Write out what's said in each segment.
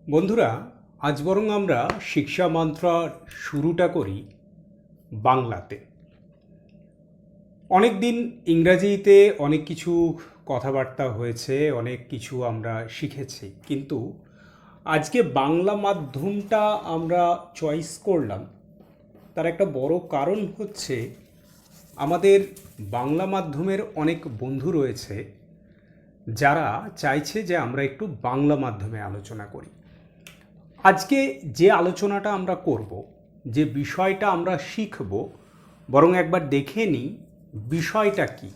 বন্ধুরা, আজ বরং আমরা শিক্ষা মন্ত্র শুরুটা করি বাংলাতে। অনেক দিন ইংরাজিতে অনেক কিছু কথাবার্তা হয়েছে, অনেক কিছু আমরা শিখেছি, কিন্তু আজকে বাংলা মাধ্যমটা আমরা চয়েস করলাম। তার একটা বড় কারণ হচ্ছে আমাদের বাংলা মাধ্যমের অনেক বন্ধু রয়েছে যারা চাইছে যে আমরা একটু বাংলা মাধ্যমে আলোচনা করি। আজকে যে আলোচনাটা আমরা করব, যে বিষয়টা আমরা শিখব, বরং একবার দেখে নিই বিষয়টা কি।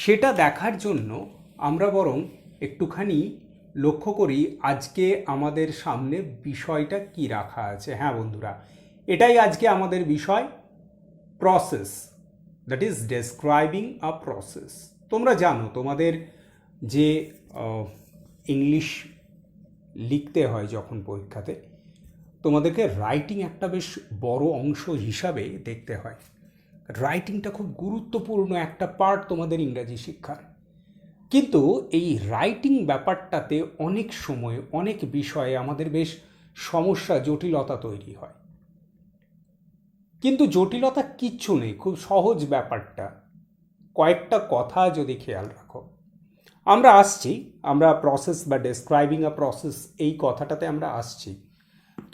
সেটা দেখার জন্য আমরা বরং একটুখানি লক্ষ্য করি আজকে আমাদের সামনে বিষয়টা কি রাখা আছে। হ্যাঁ বন্ধুরা, এটাই আজকে আমাদের বিষয়, process, that is describing a process. তোমরা জানো তোমাদের যে ইংলিশ লিখতে হয় যখন পরীক্ষাতে, তোমাদেরকে রাইটিং একটা বেশ বড় অংশ হিসাবে দেখতে হয়। রাইটিংটা খুব গুরুত্বপূর্ণ একটা পার্ট তোমাদের ইংরাজি শিক্ষার। কিন্তু এই রাইটিং ব্যাপারটাতে অনেক সময় অনেক বিষয়ে আমাদের বেশ সমস্যা, জটিলতা তৈরি হয়। কিন্তু জটিলতা কিচ্ছু নেই, খুব সহজ ব্যাপারটা। কয়েকটা কথা যদি খেয়াল রাখো, আমরা আসছি, আমরা প্রসেস বা ডেসক্রাইবিং আ প্রসেস এই কথাটাতে আমরা আসছি,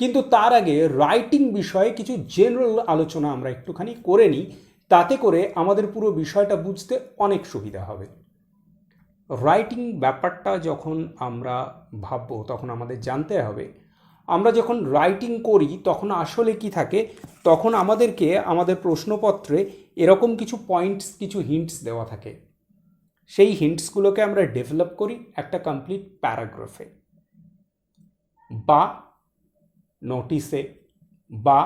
কিন্তু তার আগে রাইটিং বিষয়ে কিছু জেনারেল আলোচনা আমরা একটুখানি করে নিই। তাতে করে আমাদের পুরো বিষয়টা বুঝতে অনেক সুবিধা হবে। রাইটিং ব্যাপারটা যখন আমরা ভাববো তখন আমাদের জানতে হবে, আমরা যখন রাইটিং করি তখন আসলে কি থাকে, তখন আমাদেরকে আমাদের প্রশ্নপত্রে এরকম কিছু পয়েন্টস, কিছু হিন্টস দেওয়া থাকে। সেই হিন্টসগুলোকে আমরা ডেভেলপ করি একটা কমপ্লিট প্যারাগ্রাফে বা নোটিসে, বা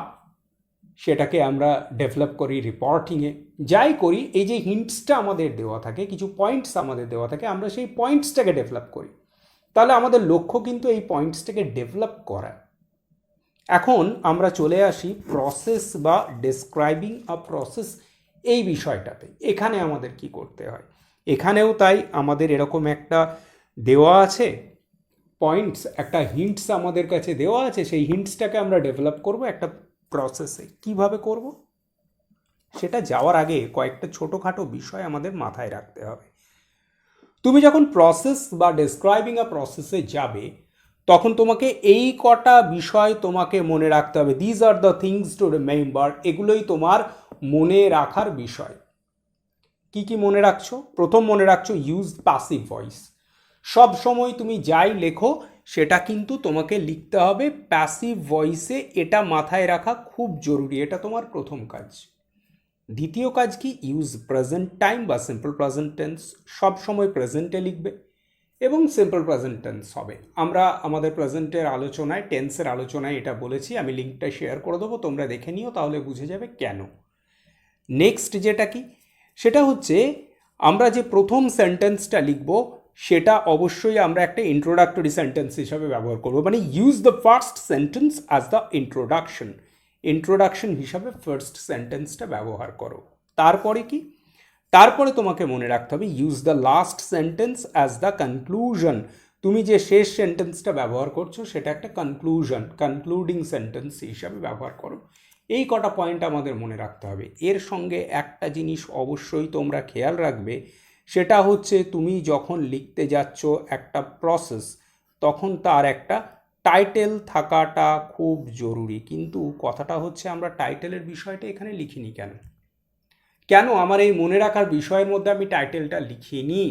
সেটাকে আমরা ডেভেলপ করি রিপোর্টিংয়ে। যাই করি, এই যে হিন্টসটা আমাদের দেওয়া থাকে, কিছু পয়েন্টস আমাদের দেওয়া থাকে, আমরা সেই পয়েন্টসটাকে ডেভেলপ করি। তাহলে আমাদের লক্ষ্য কিন্তু এই পয়েন্টসটাকে ডেভেলপ করা। এখন আমরা চলে আসি প্রসেস বা ডেসক্রাইবিং আ প্রসেস এই বিষয়টাতে। এখানে আমাদের কি করতে হয়, এখানেও তাই আমাদের এরকম একটা দেওয়া আছে পয়েন্টস, একটা হিন্টস আমাদের কাছে দেওয়া আছে। সেই হিন্টসটাকে আমরা ডেভেলপ করব একটা প্রসেসে। কিভাবে করব সেটা যাওয়ার আগে কয়েকটা ছোটোখাটো বিষয় আমাদের মাথায় রাখতে হবে। তুমি যখন প্রসেস বা ডেসক্রাইবিং আ প্রসেসে যাবে, তখন তোমাকে এই কটা বিষয় তোমাকে মনে রাখতে হবে। These are the things to remember. এগুলোই তোমার মনে রাখার বিষয়। কি কি মনে রাখছো? প্রথম মনে রাখছো ইউজ প্যাসিভ ভয়েস। সব সময় তুমি যাই লেখো সেটা কিন্তু তোমাকে লিখতে হবে প্যাসিভ ভয়েসে। এটা মাথায় রাখা খুব জরুরি, এটা তোমার প্রথম কাজ। দ্বিতীয় কাজ কি? ইউজ প্রেজেন্ট টাইম বা সিম্পল প্রেজেন্ট টেন্স। সব সময় প্রেজেন্টে লিখবে এবং সিম্পল প্রেজেন্ট টেন্স হবে। আমরা আমাদের প্রেজেন্টের আলোচনায়, টেন্সের আলোচনায় এটা বলেছি, আমি লিঙ্কটা শেয়ার করে দেবো, তোমরা দেখে নিও, তাহলে বুঝে যাবে কেন। নেক্সট যেটা কি, সেটা হচ্ছে আমরা যে প্রথম সেন্টেন্সটা লিখব সেটা অবশ্যই আমরা একটা ইন্ট্রোডাক্টরি সেন্টেন্স হিসাবে ব্যবহার করব। মানে use the first sentence as the introduction. Introduction হিসাবে ফার্স্ট সেন্টেন্সটা ব্যবহার করো। তারপরে কি? তারপরে তোমাকে মনে রাখতে হবে use the last sentence as the conclusion. তুমি যে শেষ সেন্টেন্সটা ব্যবহার করছো সেটা একটা কনক্লুশন, কনক্লুডিং সেন্টেন্স হিসাবে ব্যবহার করো। এই কটা পয়েন্ট আমাদের মনে রাখতে হবে। এর সঙ্গে একটা জিনিস অবশ্যই তোমরা খেয়াল রাখবে, সেটা হচ্ছে তুমি যখন লিখতে যাচ্ছ একটা প্রসেস, তখন তার একটা টাইটেল থাকাটা খুব জরুরি। কিন্তু কথাটা হচ্ছে আমরা টাইটেলের বিষয়টা এখানে লিখিনি কেন? কেন আমার এই মনে রাখার বিষয়ের মধ্যে আমি টাইটেলটা লিখিনি?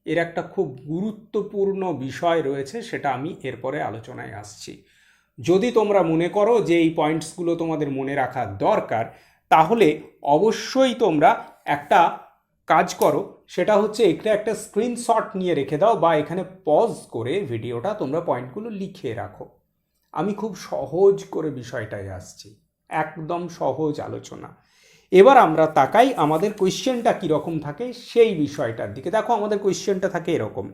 এর একটা খুব গুরুত্বপূর্ণ বিষয় রয়েছে, সেটা আমি এরপরে আলোচনায় আসছি। যদি তোমরা মনে করো যে এই পয়েন্টসগুলো তোমাদের মনে রাখা দরকার, তাহলে অবশ্যই তোমরা একটা কাজ করো, সেটা হচ্ছে এখানে একটা স্ক্রিনশট নিয়ে রেখে দাও, বা এখানে পজ করে ভিডিওটা তোমরা পয়েন্টগুলো লিখে রাখো। আমি খুব সহজ করে বিষয়টায় আসছি, একদম সহজ আলোচনা। এবার আমরা তাকাই আমাদের কোয়েশ্চেনটা কীরকম থাকে সেই বিষয়টার দিকে। দেখো আমাদের কোয়েশ্চেনটা থাকে এরকম।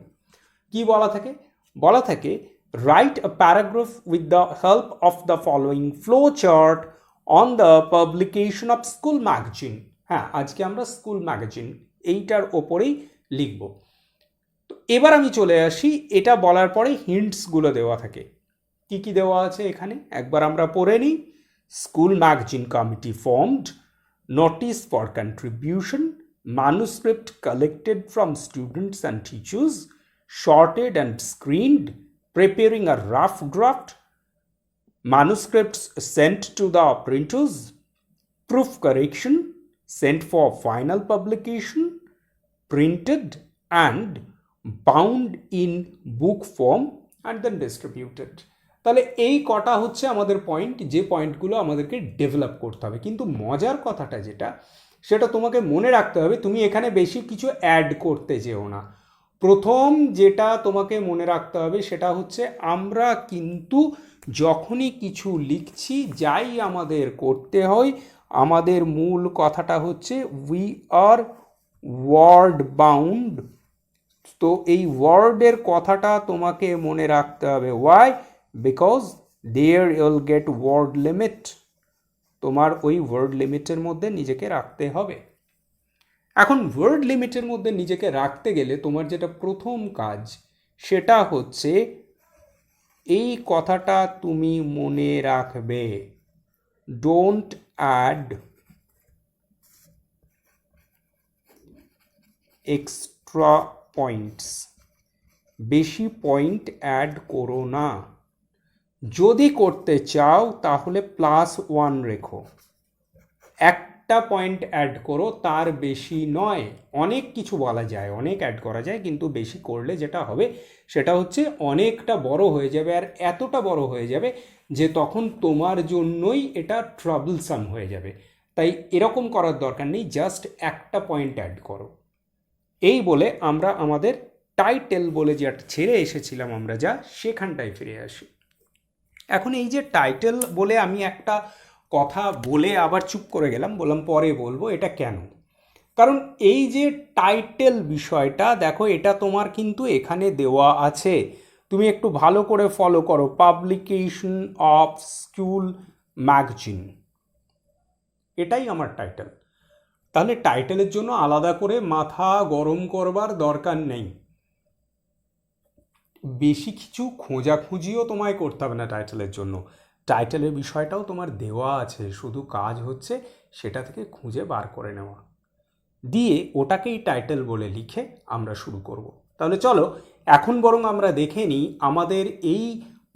কি বলা থাকে? বলা থাকে write a paragraph with the help of the following flow chart on the publication of school magazine. হ্যাঁ, আজকে আমরা স্কুল ম্যাগাজিন এইটার ওপরেই লিখব। তো এবার আমি চলে আসি, এটা বলার পরে হিন্টসগুলো দেওয়া থাকে। কি কি দেওয়া আছে এখানে একবার আমরা পড়ে নিই। School magazine committee formed, notice for contribution, manuscript collected from students and teachers, sorted and screened, preparing a rough draft, manuscripts sent to the printers, proof correction, sent for final publication, printed and bound in book form and then distributed. তাহলে এই কটা হচ্ছে আমাদের point, যে পয়েন্টগুলো আমাদেরকে develop করতে হবে। কিন্তু মজার কথাটা যেটা, সেটা তোমাকে মনে রাখতে হবে, তুমি এখানে বেশি কিছু অ্যাড করতে যেও না। প্রথম যেটা তোমাকে মনে রাখতে হবে সেটা হচ্ছে আমরা কিন্তু যখনই কিছু লিখছি, যাই আমাদের করতে হয়, আমাদের মূল কথাটা হচ্ছে উই আর ওয়ার্ড বাউন্ড। তো এই ওয়ার্ডের কথাটা তোমাকে মনে রাখতে হবে। Why? Because there you'll get word limit. তোমার ওই ওয়ার্ড লিমিটের মধ্যে নিজেকে রাখতে হবে। এখন ওয়ার্ড লিমিটের মধ্যে নিজেকে রাখতে গেলে তোমার যেটা প্রথম কাজ সেটা হচ্ছে এই কথাটা তুমি মনে রাখবে, ডোন্ট অ্যাড এক্সট্রা পয়েন্টস। বেশি পয়েন্ট অ্যাড করো না। যদি করতে চাও তাহলে +1 রেখো, একটা পয়েন্ট অ্যাড করো, তার বেশি নয়। অনেক কিছু বলা যায়, অনেক অ্যাড করা যায়, কিন্তু বেশি করলে যেটা হবে সেটা হচ্ছে অনেকটা বড় হয়ে যাবে, আর এতটা বড় হয়ে যাবে যে তখন তোমার জন্যই এটা ট্রাবলসাম হয়ে যাবে। তাই এরকম করার দরকার নেই, জাস্ট একটা পয়েন্ট অ্যাড করো। এই বলে আমরা আমাদের টাইটেল বলে যেটা ছেড়ে এসেছিলাম আমরা, যা সেখানটায় ফিরে আসি। এখন এই যে টাইটেল বলে আমি একটা কথা বলে আবার চুপ করে গেলাম, বললাম পরে বলবো, এটা কেন? কারণ এই যে টাইটেল বিষয়টা দেখো, এটা তোমার কিন্তু এখানে দেওয়া আছে, তুমি একটু ভালো করে ফলো করো। পাবলিকেশন অফ স্কুল ম্যাগাজিন, এটাই আমার টাইটেল। তাহলে টাইটেলের জন্য আলাদা করে মাথা গরম করবার দরকার নেই, বেশি কিছু খোঁজাখুঁজিও তোমায় করতে হবে না টাইটেলের জন্য। টাইটেলের বিষয়টাও তোমার দেওয়া আছে, শুধু কাজ হচ্ছে সেটা থেকে খুঁজে বার করে নেওয়া, দিয়ে ওটাকেই টাইটেল বলে লিখে আমরা শুরু করব। তাহলে চলো এখন বরং আমরা দেখে নিই আমাদের এই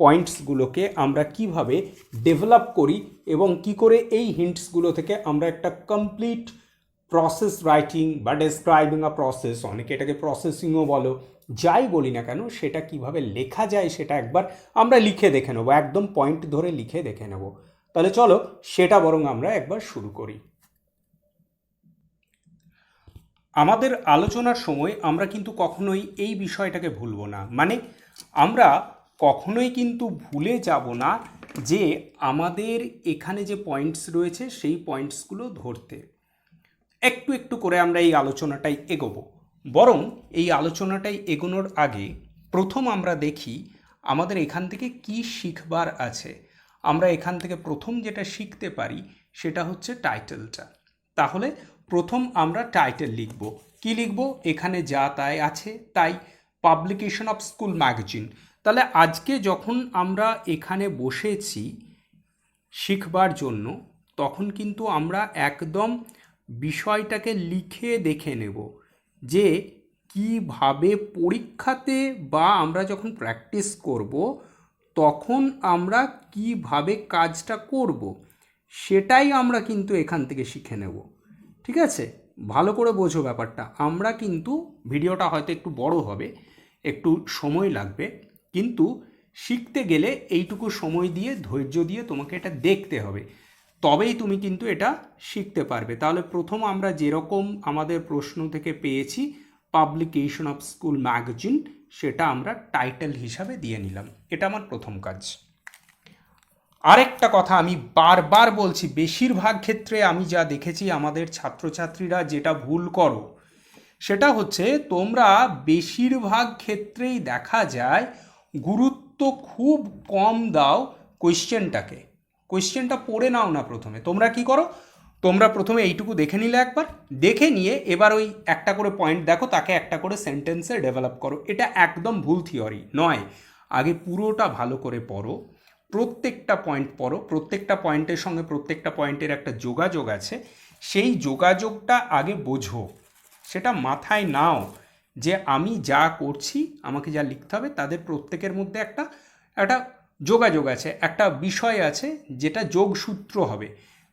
পয়েন্টসগুলোকে আমরা কিভাবে ডেভেলপ করি এবং কি করে এই হিন্টসগুলো থেকে আমরা একটা কমপ্লিট প্রসেস রাইটিং বা ডেসক্রাইবিং আ প্রসেস, অনেকে এটাকে প্রসেসিংও বলো, যাই বলি না কেন, সেটা কিভাবে লেখা যায় সেটা একবার আমরা লিখে দেখে নেবো, একদম পয়েন্ট ধরে লিখে দেখে নেব। তাহলে চলো সেটা বরং আমরা একবার শুরু করি। আমাদের আলোচনার সময় আমরা কিন্তু কখনোই এই বিষয়টাকে ভুলব না, মানে আমরা কখনোই কিন্তু ভুলে যাব না যে আমাদের এখানে যে পয়েন্টস রয়েছে সেই পয়েন্টসগুলো ধরতে। একটু একটু করে আমরা এই আলোচনাটাই এগোবো। বরং এই আলোচনাটাই এগোনোর আগে প্রথম আমরা দেখি আমাদের এখান থেকে কি শিখবার আছে। আমরা এখান থেকে প্রথম যেটা শিখতে পারি সেটা হচ্ছে টাইটেলটা। তাহলে প্রথম আমরা টাইটেল লিখব। কি লিখব? এখানে যা তাই আছে, তাই পাবলিকেশন অফ স্কুল ম্যাগাজিন। তাহলে আজকে যখন আমরা এখানে বসেছি শিখবার জন্য, তখন কিন্তু আমরা একদম বিষয়টাকে লিখে দেখে নেব যে কিভাবে পরীক্ষাতে বা আমরা যখন প্র্যাকটিস করব তখন আমরা কিভাবে কাজটা করব সেটাই আমরা কিন্তু এখান থেকে শিখে নেব। ঠিক আছে, ভালো করে বোঝো ব্যাপারটা। আমরা কিন্তু ভিডিওটা হয়তো একটু বড় হবে, একটু সময় লাগবে, কিন্তু শিখতে গেলে এইটুকু সময় দিয়ে ধৈর্য দিয়ে তোমাকে এটা দেখতে হবে, তবেই তুমি কিন্তু এটা শিখতে পারবে। তাহলে প্রথম আমরা যেরকম আমাদের প্রশ্ন থেকে পেয়েছি পাবলিকেশন অফ স্কুল ম্যাগাজিন, সেটা আমরা টাইটেল হিসাবে দিয়ে নিলাম। এটা আমার প্রথম কাজ। আরেকটা কথা আমি বারবার বলছি, বেশিরভাগ ক্ষেত্রে আমি যা দেখেছি আমাদের ছাত্রছাত্রীরা যেটা ভুল করো সেটা হচ্ছে তোমরা বেশিরভাগ ক্ষেত্রেই দেখা যায় গুরুত্ব খুব কম দাও কোয়েশ্চেনটাকে। কোয়েশ্চেনটা পড়ে নাও না প্রথমে। তোমরা কি করো? তোমরা প্রথমে এইটুকু দেখে নিলে একবার, দেখে নিয়ে এবার ওই একটা করে পয়েন্ট দেখো, তাকে একটা করে সেন্টেন্সে ডেভেলপ করো। এটা একদম ভুল থিওরি নয়। আগে পুরোটা ভালো করে পড়ো, প্রত্যেকটা পয়েন্ট পড়ো, প্রত্যেকটা পয়েন্টের সঙ্গে প্রত্যেকটা পয়েন্টের একটা যোগাযোগ আছে, সেই যোগাযোগটা আগে বোঝো, সেটা মাথায় নাও যে আমি যা করছি, আমাকে যা লিখতে হবে, তাদের প্রত্যেকের মধ্যে একটা একটা যোগাযোগ আছে, একটা বিষয় আছে যেটা যোগসূত্র হবে।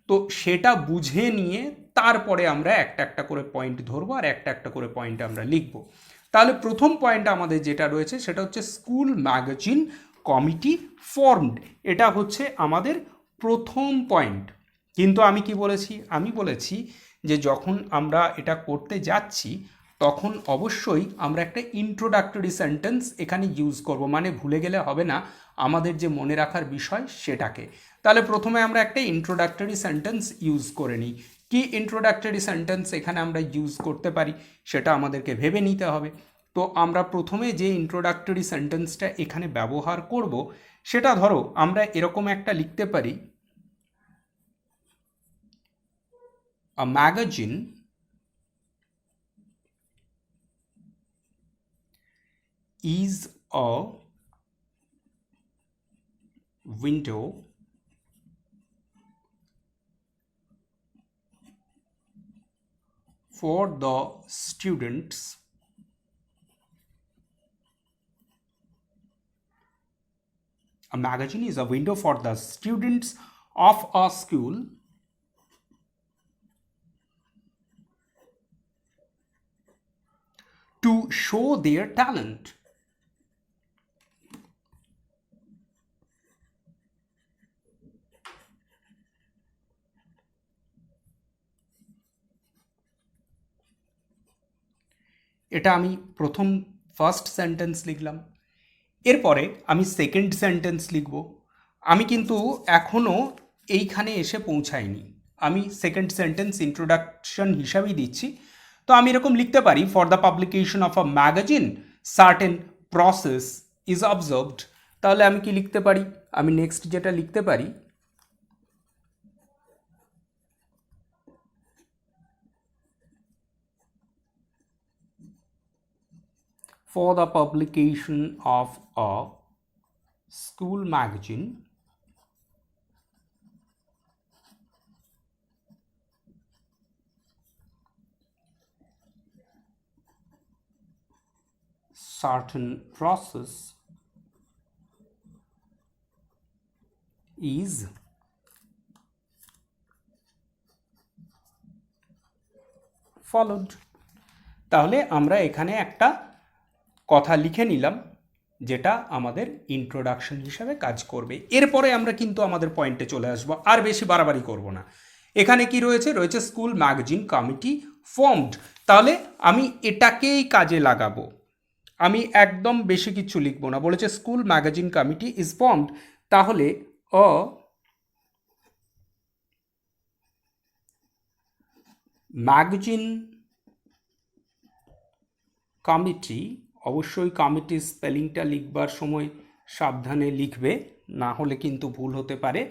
তো সেটা বুঝে নিয়ে তারপরে আমরা একটা একটা করে পয়েন্ট ধরবো আর একটা একটা করে পয়েন্ট আমরা লিখবো। তাহলে প্রথম পয়েন্ট আমাদের যেটা রয়েছে সেটা হচ্ছে স্কুল ম্যাগাজিন কমিটি ফর্মড, এটা হচ্ছে আমাদের প্রথম পয়েন্ট। কিন্তু আমি কি বলেছি, আমি বলেছি যে যখন আমরা এটা করতে যাচ্ছি তখন অবশ্যই আমরা একটা ইন্ট্রোডাক্টরি সেন্টেন্স এখানে ইউজ করব, মানে ভুলে গেলে হবে না আমাদের যে মনে রাখার বিষয় সেটাকে। তাহলে প্রথমে আমরা একটা ইন্ট্রোডাক্টরি সেন্টেন্স ইউজ করে নিই। কি ইন্ট্রোডাক্টরি সেন্টেন্স এখানে আমরা ইউজ করতে পারি সেটা আমাদেরকে ভেবে নিতে হবে। তো আমরা প্রথমে যে ইন্ট্রোডাক্টরি সেন্টেন্সটা এখানে ব্যবহার করব সেটা ধরো আমরা এরকম একটা লিখতে পারি, আ magazine is a window for the students a magazine is a window for the students of a school to show their talent. এটা আমি প্রথম ফার্স্ট সেন্টেন্স লিখলাম। এরপরে আমি সেকেন্ড সেন্টেন্স লিখব। আমি কিন্তু এখনও এইখানে এসে পৌঁছাইনি, আমি সেকেন্ড সেন্টেন্স ইন্ট্রোডাকশন হিসাবেই দিচ্ছি। তো আমি এরকম লিখতে পারি, for the publication of a magazine certain process is observed. তাহলে আমি কি লিখতে পারি, আমি নেক্সট যেটা লিখতে পারি, for the publication of a school magazine certain process is followed। তাহলে আমরা এখানে একটা কথা লিখে নিলাম যেটা আমাদের ইন্ট্রোডাকশন হিসাবে কাজ করবে। এরপরে আমরা কিন্তু আমাদের পয়েন্টে চলে আসবো, আর বেশি বাড়াবাড়ি করব না। এখানে কি রয়েছে, রয়েছে স্কুল ম্যাগাজিন কমিটি ফর্মড। তাহলে আমি এটাকেই কাজে লাগাবো, আমি একদম বেশি কিছু লিখবো না। বলেছে school magazine committee is formed, তাহলে অ ম্যাগাজিন কমিটি, অবশ্যই কমিটি স্পেলিংটা লিখবার সময় সাবধানে লিখবে, না হলে কিন্তু ভুল হতে পারে।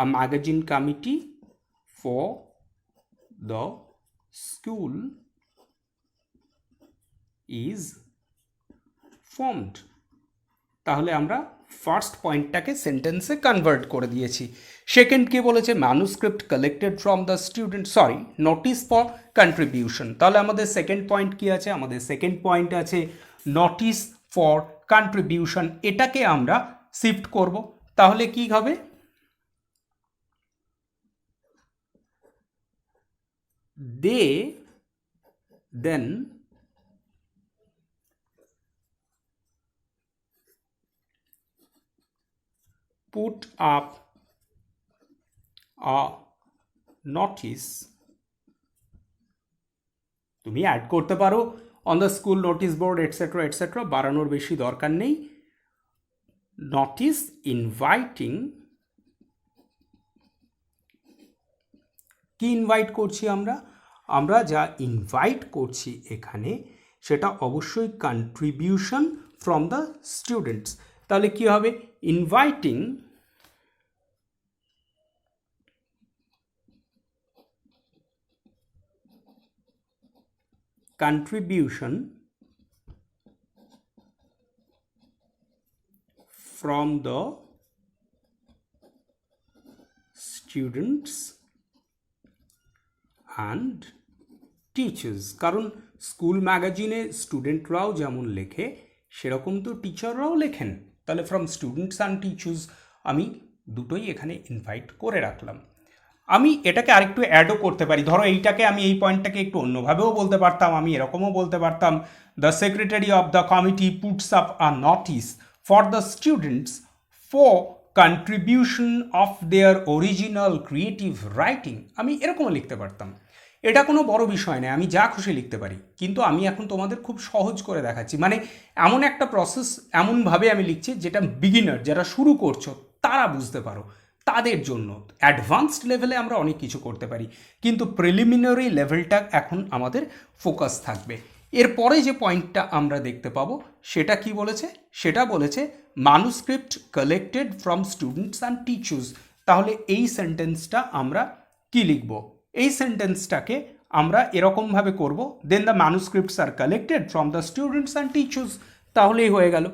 A magazine committee for the school is formed. তাহলে আমরা ফার্স্ট পয়েন্টটাকে সেন্টেন্সে কনভার্ট করে দিয়েছি। সেকেন্ড কি বলেছে, manuscript collected from the student, sorry, notice for contribution. তাহলে আমাদের সেকেন্ড পয়েন্ট কি আছে, আমাদের সেকেন্ড পয়েন্ট আছে নোটিস ফর কন্ট্রিবিউশন। এটাকে আমরা শিফট করব। তাহলে কি হবে, দে দেন put up a notice, তুমি অ্যাড করতে পারো on the school notice board etcetera etcetera, বাড়ানোর বেশি দরকার নেই। নোটিস ইনভাইটিং, কি ইনভাইট করছি আমরা, আমরা যা ইনভাইট করছি এখানে সেটা অবশ্যই কন্ট্রিবিউশন ফ্রম দ্য স্টুডেন্টস। তাহলে কি হবে, inviting contribution from the students and teachers, কারণ স্কুল ম্যাগাজিনে স্টুডেন্টরাও যেমন লেখে সেরকম তো টিচাররাও লেখেন, তাহলে ফ্রম স্টুডেন্টস অ্যান্ড টিচার্স আমি দুটোই এখানে ইনভাইট করে রাখলাম। আমি এটাকে আরেকটু অ্যাডও করতে পারি, ধরো এইটাকে আমি এই পয়েন্টটাকে একটু অন্যভাবেও বলতে পারতাম, আমি এরকমও বলতে পারতাম, the secretary of the committee puts up a notice for the students for contribution of their original creative writing, আমি এরকমও লিখতে পারতাম। এটা কোনো বড় বিষয় নয়, আমি যা খুশি লিখতে পারি, কিন্তু আমি এখন তোমাদের খুব সহজ করে দেখাচ্ছি, মানে এমন একটা প্রসেস এমনভাবে আমি লিখছি যেটা বিগিনার, যারা শুরু করছো তারা বুঝতে পারো, তাদের জন্য। অ্যাডভান্সড লেভেলে আমরা অনেক কিছু করতে পারি, কিন্তু প্রিলিমিনারি লেভেলটা এখন আমাদের ফোকাস থাকবে। এরপরে যে পয়েন্টটা আমরা দেখতে পাবো সেটা কি বলেছে, সেটা বলেছে manuscript collected from students and teachers. তাহলে এই সেন্টেন্সটা আমরা কি লিখব, এই সেন্টেন্সটাকে আমরা এরকমভাবে করব, then the manuscripts are collected from the students and teachers, তাহলেই হয়ে গেল।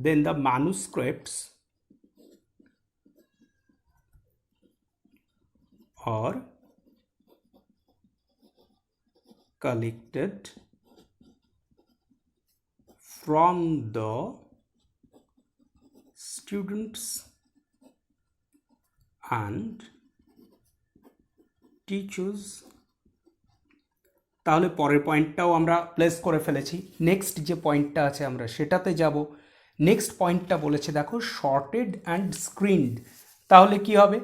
Then the manuscripts are collected from the students and teachers। তাহলে পরের পয়েন্টটাও আমরা প্লেস করে ফেলেছি। নেক্সট যে পয়েন্টটা আছে আমরা সেটাতে যাব। নেক্সট পয়েন্টটা বলেছে দেখো শর্টেড অ্যান্ড স্ক্রিনড। তাহলে কি হবে,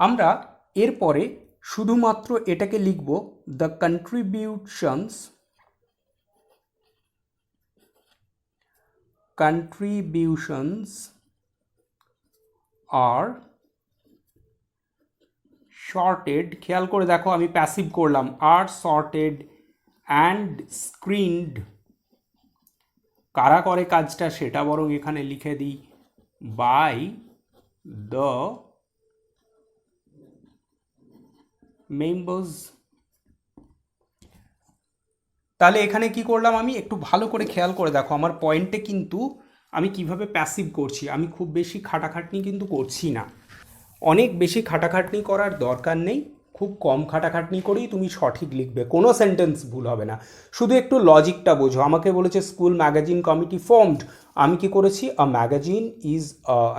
আমরা এরপরে শুধুমাত্র এটাকে লিখব দ্য contributions আর শর্টেড, খেয়াল করে দেখো আমি প্যাসিভ করলাম, আর শর্টেড অ্যান্ড স্ক্রিনড। কারা করে কাজটা সেটা বরং এখানে লিখে দিই, বাই দ্য মেম্বার্স। তাহলে এখানে কি করলাম, আমি একটু ভালো করে খেয়াল করে দেখো আমার পয়েন্টে কিন্তু আমি কিভাবে প্যাসিভ করছি, আমি খুব বেশি খাটাখাটনি কিন্তু করছি না, অনেক বেশি খাটাখাটনি করার দরকার নেই, খুব কম খাটাখাটনি করেই তুমি সঠিক লিখবে, কোনো সেন্টেন্স ভুল হবে না। শুধু একটু লজিকটা বোঝো। আমাকে বলেছে স্কুল ম্যাগাজিন কমিটি ফর্মড, আমি কি করেছি, আ ম্যাগাজিন ইজ,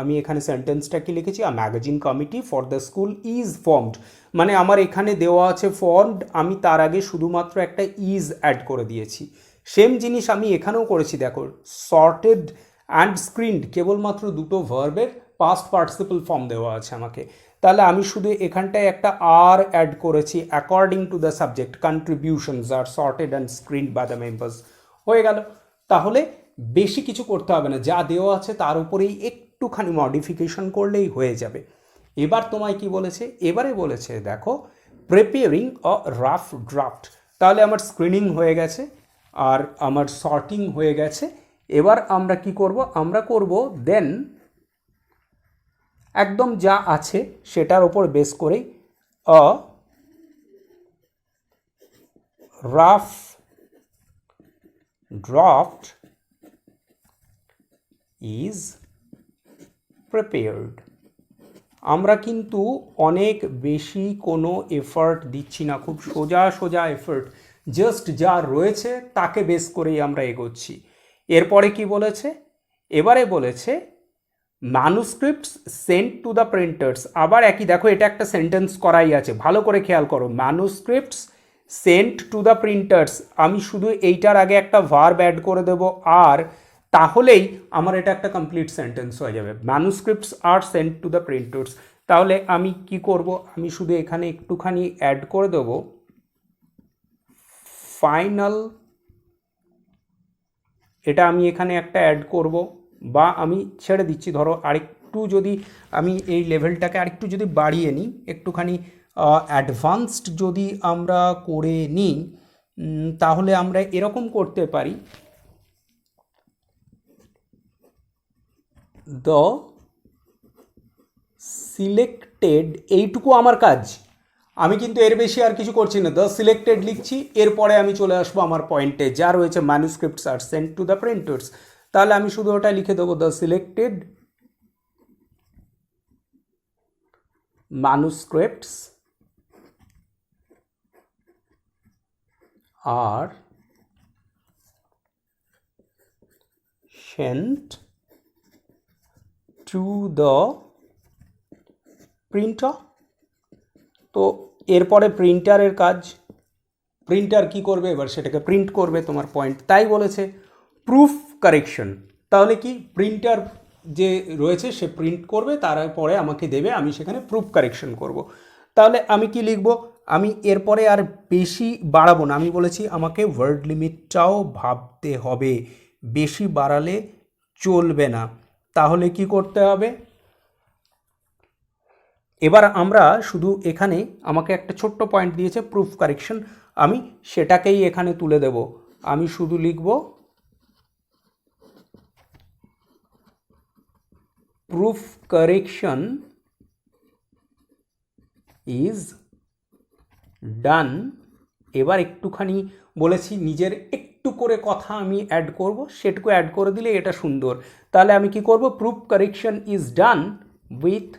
আমি এখানে সেন্টেন্সটা কি লিখেছি, a magazine committee for the school is formed, মানে আমার এখানে দেওয়া আছে ফর্মড, আমি তার আগে শুধুমাত্র একটা ইজ অ্যাড করে দিয়েছি। সেম জিনিস আমি এখানেও করেছি, দেখো সর্টেড অ্যান্ড স্ক্রিনড কেবলমাত্র দুটো ভার্বের পাস্ট পার্টিসিপল ফর্ম দেওয়া আছে আমাকে, তাহলে আমি শুধু এখানটায় একটা আর অ্যাড করেছি, according to the subject contributions are sorted and screened by the members, হয়ে গেল। তাহলে বেশি কিছু করতে হবে না, যা দেওয়া আছে তার উপরেই একটুখানি মডিফিকেশন করলেই হয়ে যাবে। এবার তোমায় কি বলেছে, এবারে বলেছে দেখো প্রিপেয়ারিং আ রাফ ড্রাফট। তাহলে আমার স্ক্রিনিং হয়ে গেছে আর আমার সর্টিং হয়ে গেছে। এবার আমরা কি করব, আমরা করব দেন একদম যা আছে সেটার ওপর বেস করেই আ রাফ ড্রাফট ইজ প্রিপেয়ার্ড। আমরা কিন্তু অনেক বেশি কোনো এফার্ট দিচ্ছি না, খুব সোজা সোজা এফার্ট, জাস্ট যা রয়েছে তাকে বেস করেই আমরা এগোচ্ছি। এরপরে কি বলেছে, এবারে বলেছে manuscripts sent to the printers. আবার একই, দেখো এটা একটা সেন্টেন্স করাই আছে, ভালো করে খেয়াল করো, manuscripts sent to the printers, আমি শুধু এইটার আগে একটা ভার্ব অ্যাড করে দেবো আর, তাহলেই আমার এটা একটা কমপ্লিট সেন্টেন্স হয়ে যাবে, manuscripts are sent to the printers. তাহলে আমি কি করব, আমি শুধু এখানে একটুখানি অ্যাড করে দেবো ফাইনাল, এটা আমি এখানে একটা অ্যাড করব, বা আমি ছেড়ে দিচ্ছি, ধরো আরেকটু যদি আমি এই লেভেলটাকে আরেকটু যদি বাড়িয়ে নিই, একটুখানি অ্যাডভান্সড যদি আমরা করে নিই, তাহলে আমরা এরকম করতে পারি, দ্য সিলেক্টেড, এইটুকু আমার কাজ, আমি কিন্তু এর বেশি আর কিছু করছি না, দ্য সিলেক্টেড লিখছি, এরপরে আমি চলে আসবো আমার পয়েন্টে যা রয়েছে manuscripts are sent to the printers. তাহলে আমি শুধু ওটা লিখে দেবো, the selected manuscripts are sent to the printer। তো এরপরে প্রিন্টারের কাজ, প্রিন্টার কি করবে, এবার সেটাকে প্রিন্ট করবে, তোমার পয়েন্ট তাই বলেছে। প্রুফ কারেকশন, তাহলে কি প্রিন্টার যে রয়েছে সে প্রিন্ট করবে, তারপরে আমাকে দেবে, আমি সেখানে প্রুফ কারেকশন করব। তাহলে আমি কি লিখব, আমি এরপরে আর বেশি বাড়াবো না, আমি বলেছি আমাকে ওয়ার্ড লিমিটটাও ভাবতে হবে, বেশি বাড়ালে চলবে না। তাহলে কি করতে হবে, এবার আমরা শুধু এখানে আমাকে একটা ছোট্ট পয়েন্ট দিয়েছে প্রুফ কারেকশন, আমি সেটাকেই এখানে তুলে দেব। আমি শুধু লিখব প্রুফ কারেকশন ইজ ডান। এবার একটুখানি বলেছি নিজের একটু করে কথা আমি অ্যাড করব, সেটুকু অ্যাড করে দিলে এটা সুন্দর। তাহলে আমি কি করব, proof correction is done with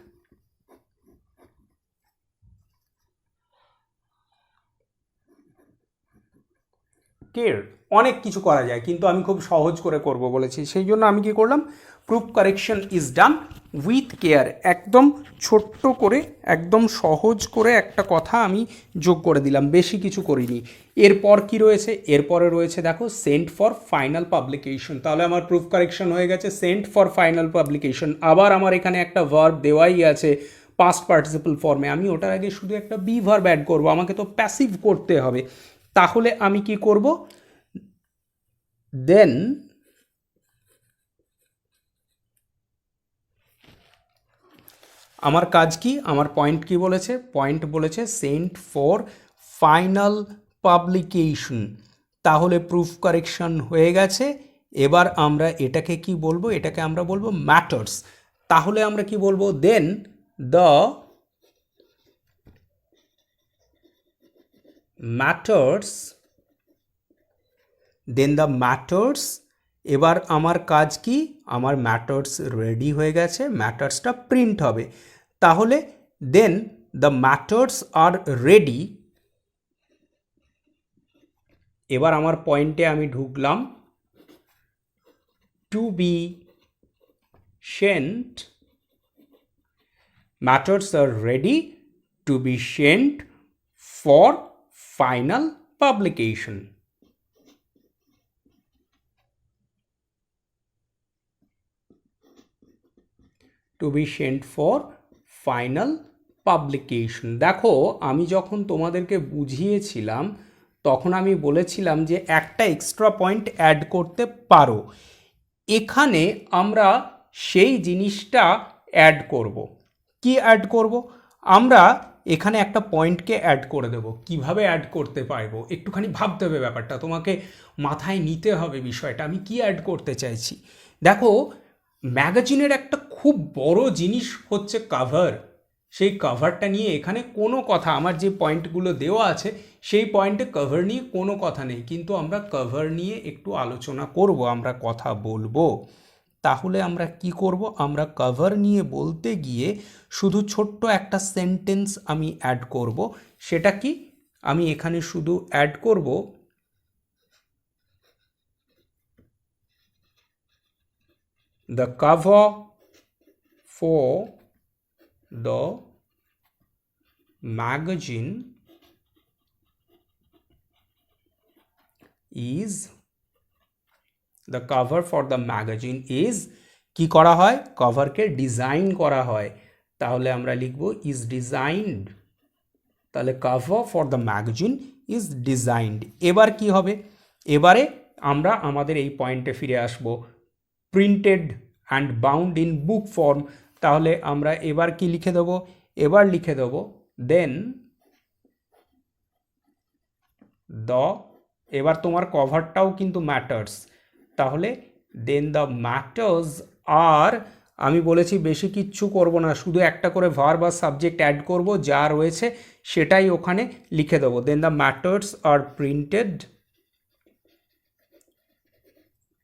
care. অনেক কিছু করা যায়, কিন্তু আমি খুব সহজ করে করব বলেছি, সেই জন্য আমি কি করলাম, proof correction is done with care, একদম ছোট্ট করে একদম সহজ করে একটা কথা আমি যোগ করে দিলাম, বেশি কিছু করিনি। এরপর কি রয়েছে, এরপরে রয়েছে দেখো সেন্ট ফর ফাইনাল পাবলিকেশন। তাহলে আমার প্রুফ কারেকশন হয়ে গেছে সেন্ট ফর ফাইনাল পাবলিকেশন। আবার আমার এখানে একটা ভার্ব দেওয়াই আছে পাস্ট পার্টিসিপল ফর্মে, আমি ওটার আগে শুধু একটা বি ভার্ব অ্যাড করবো, আমাকে তো প্যাসিভ করতে হবে। তাহলে আমি কি করব, দেন আমার কাজ কি, আমার পয়েন্ট কি বলেছে, পয়েন্ট বলেছে সেন্ট ফর ফাইনাল পাবলিকেশন। তাহলে প্রুফ কারেকশন হয়ে গেছে। এবার আমরা এটাকে কি বলবো, এটাকে আমরা বলবো ম্যাটার্স। তাহলে আমরা কি বলবো, then the matters, then the matters. এবার আমার কাজ কি, আমার ম্যাটার্স রেডি হয়ে গেছে, ম্যাটার্সটা প্রিন্ট হবে। তাহলে then the matters are ready. এবার আমার পয়েন্টে আমি ঢুকলাম, to be sent, matters are ready to be sent for final publication. To be sent for final publication. দেখো আমি যখন তোমাদেরকে বুঝিয়েছিলাম তখন আমি বলেছিলাম যে একটা এক্সট্রা পয়েন্ট অ্যাড করতে পারো, এখানে আমরা সেই জিনিসটা অ্যাড করব। কি অ্যাড করব, আমরা এখানে একটা পয়েন্টকে অ্যাড করে দেব। কিভাবে অ্যাড করতে পারবো একটুখানি ভাবতে হবে, ব্যাপারটা তোমাকে মাথায় নিতে হবে বিষয়টা, আমি কি অ্যাড করতে চাইছি। দেখো ম্যাগাজিনের একটা খুব বড় জিনিস হচ্ছে কাভার, সেই কাভারটা নিয়ে এখানে কোনো কথা, আমার যে পয়েন্টগুলো দেওয়া আছে সেই পয়েন্টে কভার নিয়ে কোনো কথা নেই, কিন্তু আমরা কভার নিয়ে একটু আলোচনা করব, আমরা কথা বলবো। তাহলে আমরা কি করব, আমরা কভার নিয়ে বলতে গিয়ে শুধু ছোট্ট একটা সেন্টেন্স আমি অ্যাড করব। সেটা কি, আমি এখানে শুধু অ্যাড করব, the cover for the magazine is, the cover for the magazine is, কি করা হয়, কভারকে ডিজাইন করা হয়। তাহলে আমরা লিখব ইজ ডিজাইনড, তাহলে cover for the magazine is designed. এবার কি হবে, এবারে আমরা আমাদের এই পয়েন্টে ফিরে আসব, printed and bound in book form. তাহলে আমরা এবার কি লিখে দেব, এবার লিখে দেব দেন দ্য, এবার তোমার কভারটাও কিন্তু ম্যাটার্স, তাহলে দেন দ্য ম্যাটার্স আর, আমি বলেছি বেশি কিচ্ছু করব না, শুধু একটা করে ভার্ব বা সাবজেক্ট অ্যাড করব, যা রয়েছে সেটাই ওখানে লিখে দেবো। দেন দ্য ম্যাটার্স আর প্রিন্টেড।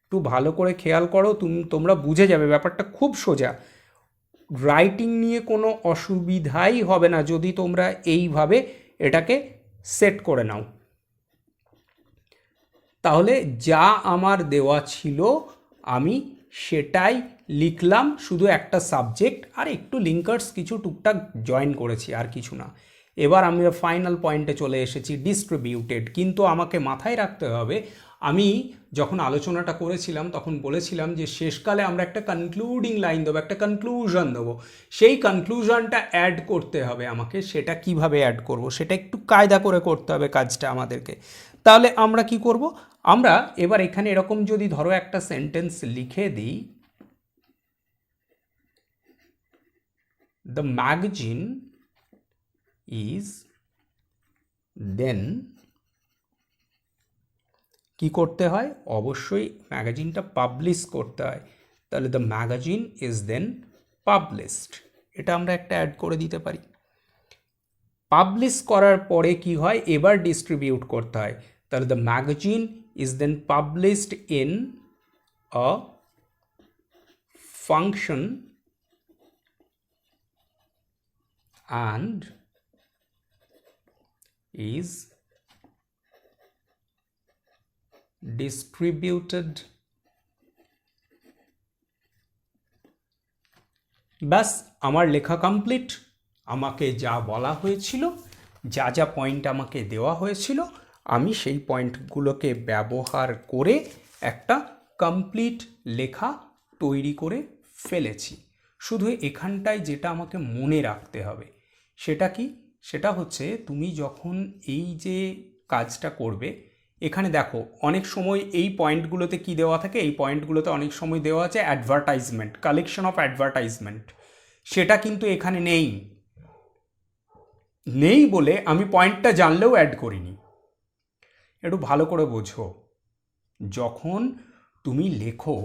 একটু ভালো করে খেয়াল করো, তোমরা বুঝে যাবে ব্যাপারটা খুব সোজা। রাইটিং নিয়ে কোনো অসুবিধাই হবে না যদি তোমরা এইভাবে এটাকে সেট করে নাও। তাহলে যা আমার দেওয়া ছিল আমি সেটাই লিখলাম, শুধু একটা সাবজেক্ট আর একটু লিঙ্কার্স কিছু টুকটাক জয়েন করেছি, আর কিছু না। এবার আমি ফাইনাল পয়েন্টে চলে এসেছি, ডিস্ট্রিবিউটেড। কিন্তু আমাকে মাথায় রাখতে হবে, আমি যখন আলোচনাটা করেছিলাম তখন বলেছিলাম যে শেষকালে আমরা একটা কনক্লুডিং লাইন দেবো, একটা কনক্লুশন দেবো। সেই কনক্লুশনটা অ্যাড করতে হবে আমাকে। সেটা কিভাবে অ্যাড করব, সেটা একটু কায়দা করে করতে হবে কাজটা আমাদেরকে। তাহলে আমরা কি করব, আমরা এবার এখানে এরকম যদি ধরো একটা সেন্টেন্স লিখে দিই, দ্য ম্যাগাজিন ইজ দেন, কি করতে হয়, অবশ্যই ম্যাগাজিনটা পাবলিশ করতে হয়। তাহলে the magazine is then published, এটা আমরা একটা অ্যাড করে দিতে পারি। পাবলিশ করার পরে কি হয়, এবার ডিস্ট্রিবিউট করতে হয়। তাহলে the magazine is then published in a function and is distributed। ব্যাস, আমার লেখা কমপ্লিট। আমাকে যা বলা হয়েছিল, যা যা পয়েন্ট আমাকে দেওয়া হয়েছিল, আমি সেই পয়েন্টগুলোকে ব্যবহার করে একটা কমপ্লিট লেখা তৈরি করে ফেলেছি। শুধু এখানটায় যেটা আমাকে মনে রাখতে হবে সেটা কি, সেটা হচ্ছে তুমি যখন এই যে কাজটা করবে, এখানে দেখো অনেক সময় এই পয়েন্টগুলোতে কি দেওয়া থাকে, এই পয়েন্টগুলোতে অনেক সময় দেওয়া আছে অ্যাডভার্টাইজমেন্ট, কালেকশন অফ অ্যাডভার্টাইজমেন্ট। সেটা কিন্তু এখানে নেই। নেই বলে আমি পয়েন্টটা জানলেও অ্যাড করিনি। একটু ভালো করে বোঝো, যখন তুমি লেখো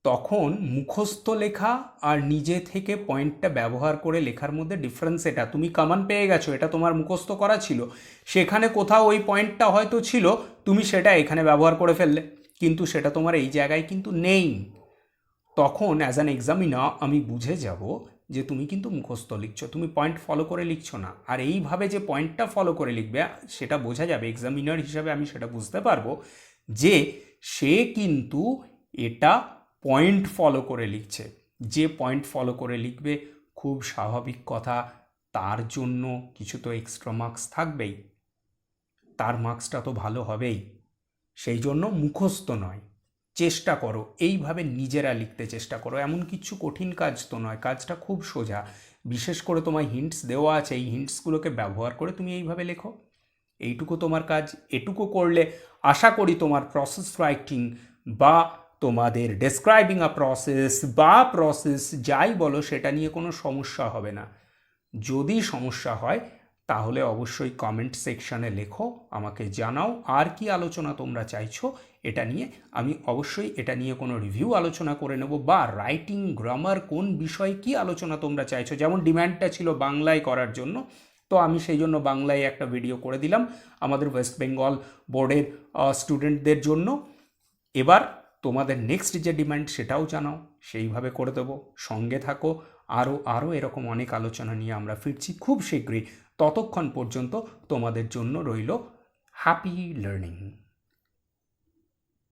তখন মুখস্থ লেখা আর নিজে থেকে পয়েন্টটা ব্যবহার করে লেখার মধ্যে ডিফারেন্স। এটা তুমি কমন পেয়ে গেছো, এটা তোমার মুখস্থ করা ছিল, সেখানে কোথাও ওই পয়েন্টটা হয়তো ছিল, তুমি সেটা এখানে ব্যবহার করে ফেললে, কিন্তু সেটা তোমার এই জায়গায় কিন্তু নেই। তখন অ্যাজ অ্যান এক্সামিনার আমি বুঝে যাব যে তুমি কিন্তু মুখস্থ লিখছো, তুমি পয়েন্ট ফলো করে লিখছো না। আর এইভাবে যে পয়েন্টটা ফলো করে লিখবে সেটা বোঝা যাবে, এক্সামিনার হিসাবে আমি সেটা বুঝতে পারবো যে সে কিন্তু এটা পয়েন্ট ফলো করে লিখছে। যে পয়েন্ট ফলো করে লিখবে, খুব স্বাভাবিক কথা, তার জন্য কিছু তো এক্সট্রা মার্কস থাকবেই, তার মার্কসটা তো ভালো হবেই। সেই জন্য মুখস্থ নয়, চেষ্টা করো এইভাবে নিজেরা লিখতে চেষ্টা করো। এমন কিছু কঠিন কাজ তো নয়, কাজটা খুব সোজা। বিশেষ করে তোমার হিন্টস দেওয়া আছে, এই হিন্টসগুলোকে ব্যবহার করে তুমি এইভাবে লেখো। এইটুকু তোমার কাজ। এটুকু করলে আশা করি তোমার প্রসেস রাইটিং বা তোমাদের ডেসক্রাইবিং আ প্রসেস বা প্রসেস যাই বলো, সেটা নিয়ে কোনো সমস্যা হবে না। যদি সমস্যা হয় তাহলে অবশ্যই কমেন্ট সেকশানে লেখো, আমাকে জানাও আর কি আলোচনা তোমরা চাইছো এটা নিয়ে। আমি অবশ্যই এটা নিয়ে কোনো রিভিউ আলোচনা করে নেব, বা রাইটিং গ্রামার কোন বিষয়ে কি আলোচনা তোমরা চাইছো। যেমন ডিম্যান্ডটা ছিল বাংলায় করার জন্য, তো আমি সেই জন্য বাংলায় একটা ভিডিও করে দিলাম আমাদের ওয়েস্ট বেঙ্গল বোর্ডের স্টুডেন্টদের জন্য। এবার তোমাদের নেক্সট যে ডিমান্ড সেটাও জানাও, সেইভাবে করে দেবো। সঙ্গে থাকো, আরও এরকম অনেক আলোচনা নিয়ে আমরা ফিরছি খুব শীঘ্রই। ততক্ষণ পর্যন্ত তোমাদের জন্য রইল হ্যাপি লার্নিং।